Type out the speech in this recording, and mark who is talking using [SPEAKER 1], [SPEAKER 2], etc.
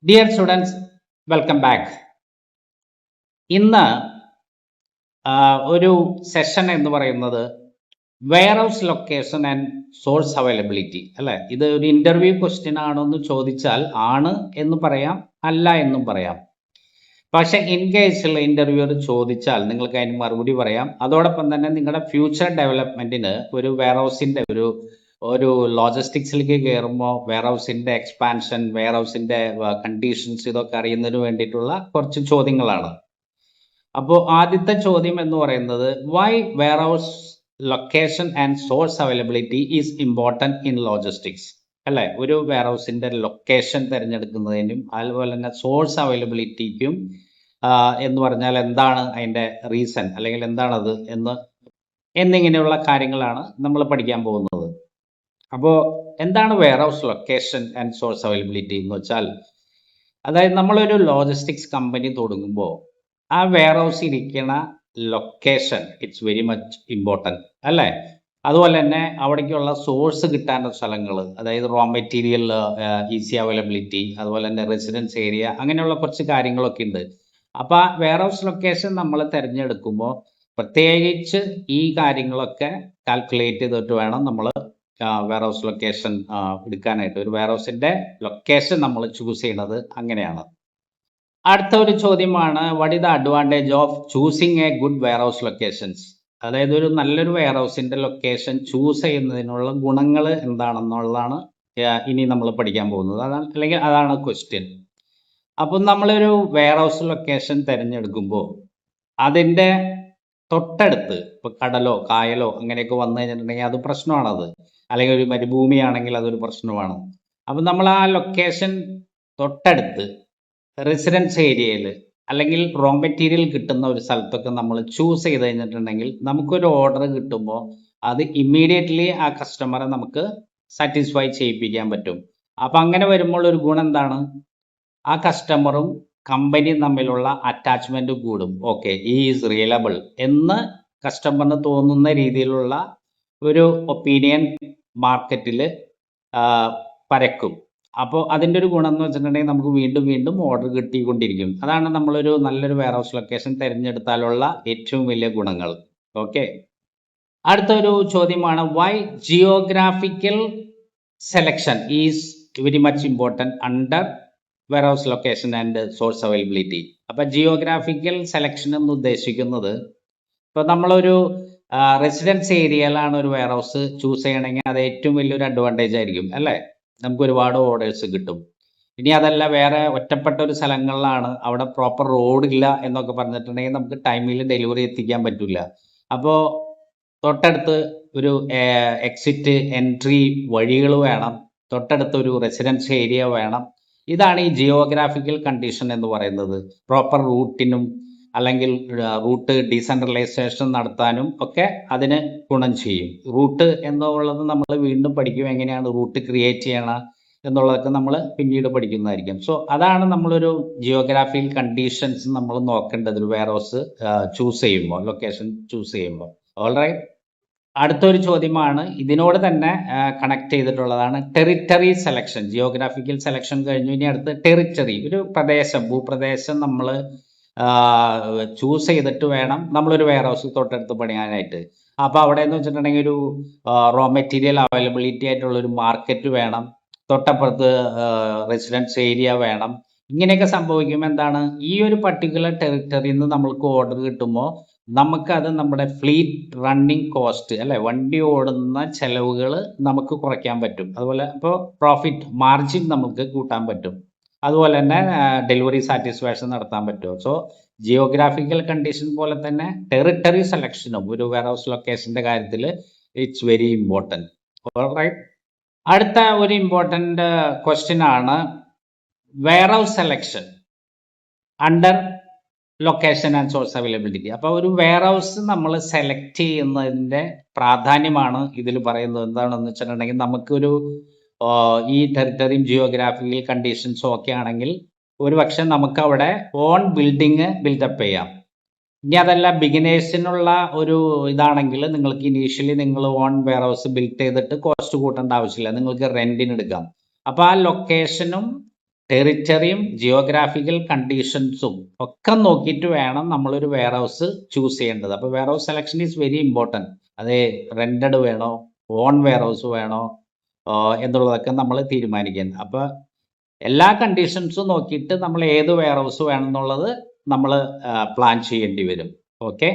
[SPEAKER 1] Dear students, welcome back. ഇന്ന് ഒരു session എന്ന് പറയുന്നത് warehouse location and source availability അല്ലേ. ഇത് ഒരു ഇന്റർവ്യൂ ക്വസ്റ്റ്യൻ ആണോ എന്ന് ചോദിച്ചാൽ ആണ് എന്ന് പറയാം, അല്ല എന്നും പറയാം. പക്ഷെ ഇൻ കേസിൽ ഇന്റർവ്യൂർ ചോദിച്ചാൽ നിങ്ങൾക്ക് അതിന് മറുപടി പറയാം. അതോടൊപ്പം തന്നെ നിങ്ങളുടെ ഫ്യൂച്ചർ ഡെവലപ്മെന്റിന് ഒരു വെയർ ഹൗസിന്റെ ഒരു ലോജിസ്റ്റിക്സിലേക്ക് കയറുമ്പോൾ വെയർ ഹൗസിന്റെ എക്സ്പാൻഷൻ, വെയർ ഹൗസിന്റെ കണ്ടീഷൻസ് ഇതൊക്കെ അറിയുന്നതിന് വേണ്ടിയിട്ടുള്ള കുറച്ച് ചോദ്യങ്ങളാണ്. അപ്പോൾ ആദ്യത്തെ ചോദ്യം എന്ന് പറയുന്നത് why warehouse location and source availability is important in logistics അല്ലേ. ഒരു വെയർ ഹൗസിന്റെ ലൊക്കേഷൻ തിരഞ്ഞെടുക്കുന്നതിനും അതുപോലെ തന്നെ സോഴ്സ് അവൈലബിലിറ്റിക്കും എന്ന് പറഞ്ഞാൽ എന്താണ് അതിന്റെ റീസൺ, അല്ലെങ്കിൽ എന്താണത് എന്നിങ്ങനെയുള്ള കാര്യങ്ങളാണ് നമ്മൾ പഠിക്കാൻ പോകുന്നത്. അപ്പോൾ എന്താണ് warehouse location and source availability എന്ന് വെച്ചാൽ, അതായത് നമ്മളൊരു ലോജിസ്റ്റിക്സ് കമ്പനി തുടങ്ങുമ്പോൾ ആ വെയർ ഹൗസ് ഇരിക്കുന്ന location it's very much important അല്ലേ. അതുപോലെ തന്നെ അവിടേക്കുള്ള സോഴ്സ് കിട്ടാനുള്ള സ്ഥലങ്ങൾ, അതായത് റോ മെറ്റീരിയൽ ഈസി അവൈലബിലിറ്റി, അതുപോലെ തന്നെ റെസിഡൻസ് ഏരിയ, അങ്ങനെയുള്ള കുറച്ച് കാര്യങ്ങളൊക്കെ ഉണ്ട്. അപ്പോൾ ആ വെയർ ഹൗസ് ലൊക്കേഷൻ നമ്മൾ തിരഞ്ഞെടുക്കുമ്പോൾ പ്രത്യേകിച്ച് ഈ കാര്യങ്ങളൊക്കെ കാൽക്കുലേറ്റ് ചെയ്തിട്ട് വേണം നമ്മൾ വെയർ ഹൗസ് ലൊക്കേഷൻ എടുക്കാനായിട്ട്. ഒരു വെയർ ഹൗസിന്റെ ലൊക്കേഷൻ നമ്മൾ ചൂസ് ചെയ്യുന്നത് അങ്ങനെയാണ്. അടുത്ത ഒരു ചോദ്യമാണ് what is the advantage of choosing a good warehouse locations. അതായത് ഒരു നല്ലൊരു വെയർ ഹൗസിന്റെ ലൊക്കേഷൻ ചൂസ് ചെയ്യുന്നതിനുള്ള ഗുണങ്ങൾ എന്താണെന്നുള്ളതാണ് ഇനി നമ്മൾ പഠിക്കാൻ പോകുന്നത്. അതാണ് ക്വസ്റ്റ്യൻ. അപ്പം നമ്മളൊരു വെയർ ഹൗസ് ലൊക്കേഷൻ തിരഞ്ഞെടുക്കുമ്പോൾ അതിൻ്റെ തൊട്ടടുത്ത് ഇപ്പൊ കടലോ കായലോ അങ്ങനെയൊക്കെ വന്നു കഴിഞ്ഞിട്ടുണ്ടെങ്കിൽ അത് പ്രശ്നമാണത്. അല്ലെങ്കിൽ ഒരു മരുഭൂമിയാണെങ്കിൽ അതൊരു പ്രശ്നമാണ്. അപ്പം നമ്മൾ ആ ലൊക്കേഷൻ തൊട്ടടുത്ത് റെസിഡൻസ് ഏരിയയിൽ അല്ലെങ്കിൽ റോ മെറ്റീരിയൽ കിട്ടുന്ന ഒരു സ്ഥലത്തൊക്കെ നമ്മൾ ചൂസ് ചെയ്ത് കഴിഞ്ഞിട്ടുണ്ടെങ്കിൽ നമുക്കൊരു ഓർഡർ കിട്ടുമ്പോൾ അത് ഇമ്മീഡിയറ്റ്ലി ആ കസ്റ്റമറെ നമുക്ക് സാറ്റിസ്ഫൈ ചെയ്യിപ്പിക്കാൻ പറ്റും. അപ്പം അങ്ങനെ വരുമ്പോൾ ഒരു ഗുണം എന്താണ്, ആ കസ്റ്റമറും കമ്പനിയും തമ്മിലുള്ള അറ്റാച്ച്മെന്റ് കൂടും. ഓക്കെ, ഈസ് റിയലബിൾ എന്ന് കസ്റ്റമറിന് തോന്നുന്ന രീതിയിലുള്ള ഒരു ഒപ്പീനിയൻ മാർക്കറ്റിൽ പരക്കും. അപ്പോൾ അതിൻ്റെ ഒരു ഗുണം എന്ന് വെച്ചിട്ടുണ്ടെങ്കിൽ നമുക്ക് വീണ്ടും വീണ്ടും ഓർഡർ കിട്ടിക്കൊണ്ടിരിക്കും. അതാണ് നമ്മളൊരു നല്ലൊരു വെയർ ഹൗസ് ലൊക്കേഷൻ തിരഞ്ഞെടുത്താലുള്ള ഏറ്റവും വലിയ ഗുണങ്ങൾ. ഓക്കെ, അടുത്തൊരു ചോദ്യമാണ് why geographical selection is very much important under warehouse location and source availability. അപ്പൊ ജിയോഗ്രാഫിക്കൽ സെലക്ഷൻ എന്ന് ഉദ്ദേശിക്കുന്നത്, ഇപ്പൊ നമ്മളൊരു റെസിഡൻസ് ഏരിയയിലാണ് ഒരു വെയർ ഹൗസ് ചൂസ് ചെയ്യണമെങ്കിൽ അത് ഏറ്റവും വലിയൊരു അഡ്വാൻറ്റേജ് ആയിരിക്കും അല്ലേ. നമുക്ക് ഒരുപാട് ഓർഡേഴ്സ് കിട്ടും. ഇനി അതല്ല വേറെ ഒറ്റപ്പെട്ട ഒരു സ്ഥലങ്ങളിലാണ്, അവിടെ പ്രോപ്പർ റോഡ് ഇല്ല എന്നൊക്കെ പറഞ്ഞിട്ടുണ്ടെങ്കിൽ നമുക്ക് ടൈമിൽ ഡെലിവറി എത്തിക്കാൻ പറ്റില്ല. അപ്പോൾ തൊട്ടടുത്ത് ഒരു എക്സിറ്റ് എൻട്രി വഴികൾ വേണം, തൊട്ടടുത്ത് ഒരു റെസിഡൻസ് ഏരിയ വേണം. ഇതാണ് ഈ ജിയോഗ്രാഫിക്കൽ കണ്ടീഷൻ എന്ന് പറയുന്നത്. പ്രോപ്പർ റൂട്ടിനും അല്ലെങ്കിൽ റൂട്ട് ഡീസെൻട്രലൈസേഷൻ നടത്താനും ഒക്കെ അതിന് ഗുണം ചെയ്യും. റൂട്ട് എന്നുള്ളത് നമ്മൾ വീണ്ടും പഠിക്കും, എങ്ങനെയാണ് റൂട്ട് ക്രിയേറ്റ് ചെയ്യണം എന്നുള്ളതൊക്കെ നമ്മൾ പിന്നീട് പഠിക്കുന്നതായിരിക്കും. സോ അതാണ് നമ്മളൊരു ജിയോഗ്രാഫിക്കൽ കണ്ടീഷൻസ് നമ്മൾ നോക്കേണ്ടത് ഒരു വെയർ ഹൗസ് ചൂസ് ചെയ്യുമ്പോൾ, ലൊക്കേഷൻ ചൂസ് ചെയ്യുമ്പോൾ. ഓൾറൈറ്റ്, അടുത്തൊരു ചോദ്യമാണ് ഇതിനോട് തന്നെ കണക്ട് ചെയ്തിട്ടുള്ളതാണ് ടെറിറ്ററി സെലക്ഷൻ. ജിയോഗ്രാഫിക്കൽ സെലക്ഷൻ കഴിഞ്ഞു, ഇനി അടുത്ത് ടെറിറ്ററി, ഒരു പ്രദേശം, ഭൂപ്രദേശം നമ്മൾ ചൂസ് ചെയ്തിട്ട് വേണം നമ്മളൊരു വെയർ ഹൗസ് തൊട്ടടുത്ത് പണിയാനായിട്ട്. അപ്പോൾ അവിടെ എന്ന് വെച്ചിട്ടുണ്ടെങ്കിൽ ഒരു റോ മെറ്റീരിയൽ അവൈലബിലിറ്റി ആയിട്ടുള്ള ഒരു മാർക്കറ്റ് വേണം, തൊട്ടപ്പുറത്ത് റെസിഡൻസ് ഏരിയ വേണം. ഇങ്ങനെയൊക്കെ സംഭവിക്കുമ്പോൾ എന്താണ്, ഈ ഒരു പർട്ടിക്കുലർ ടെറിറ്ററിയിൽ നിന്ന് നമ്മൾക്ക് ഓർഡർ കിട്ടുമ്പോൾ നമുക്കത് നമ്മുടെ ഫ്ലീറ്റ് റണ്ണിങ് കോസ്റ്റ് അല്ലെ, വണ്ടി ഓടുന്ന ചെലവുകൾ നമുക്ക് കുറയ്ക്കാൻ പറ്റും. അതുപോലെ ഇപ്പോൾ പ്രോഫിറ്റ് മാർജിൻ നമുക്ക് കൂട്ടാൻ പറ്റും. അതുപോലെ തന്നെ ഡെലിവറി സാറ്റിസ്ഫാക്ഷൻ നടത്താൻ പറ്റും. സോ ജിയോഗ്രാഫിക്കൽ കണ്ടീഷൻ പോലെ തന്നെ ടെറിട്ടറി സെലക്ഷനും ഒരു വെയർ ഹൗസ് ലൊക്കേഷന്റെ കാര്യത്തിൽ ഇറ്റ്സ് വെരി ഇമ്പോർട്ടൻറ്റ്. ഓൾറൈറ്റ്, അടുത്ത ഒരു ഇമ്പോർട്ടൻ്റ് ക്വസ്റ്റ്യൻ ആണ് warehouse selection under location and source availability. അപ്പോൾ ഒരു വെയർ ഹൗസ് നമ്മൾ സെലക്ട് ചെയ്യുന്നതിൻ്റെ പ്രാധാന്യമാണ് ഇതിൽ പറയുന്നത്. എന്താണെന്ന് വെച്ചിട്ടുണ്ടെങ്കിൽ നമുക്കൊരു ഈ ടെറിട്ടറിയും ജിയോഗ്രാഫിക്കൽ കണ്ടീഷൻസും ഒക്കെ ആണെങ്കിൽ ഒരു പക്ഷെ നമുക്ക് അവിടെ ഓൺ ബിൽഡിങ് ബിൽഡപ്പ് ചെയ്യാം. ഇനി അതല്ല ബിഗിനേഴ്സിനുള്ള ഒരു ഇതാണെങ്കിൽ നിങ്ങൾക്ക് ഇനീഷ്യലി നിങ്ങൾ ഓൺ വെയർ ഹൗസ് ബിൽഡ് ചെയ്തിട്ട് കോസ്റ്റ് കൂട്ടേണ്ട ആവശ്യമില്ല, നിങ്ങൾക്ക് റെന്റിന് എടുക്കാം. അപ്പോൾ ആ ലൊക്കേഷനും ടെറിറ്ററിയും ജിയോഗ്രാഫിക്കൽ കണ്ടീഷൻസും ഒക്കെ നോക്കിയിട്ട് വേണം നമ്മളൊരു വെയർ ഹൗസ് ചൂസ് ചെയ്യേണ്ടത്. അപ്പോൾ warehouse selection is very important. അത് റെൻറ്റഡ് വേണോ, ഓൺ വെയർ ഹൗസ് വേണോ എന്നുള്ളതൊക്കെ നമ്മൾ തീരുമാനിക്കുന്നത്. അപ്പോൾ എല്ലാ കണ്ടീഷൻസും നോക്കിയിട്ട് നമ്മൾ ഏത് വെയർ ഹൗസ് വേണം എന്നുള്ളത് നമ്മൾ പ്ലാൻ ചെയ്യേണ്ടി വരും. ഓക്കെ.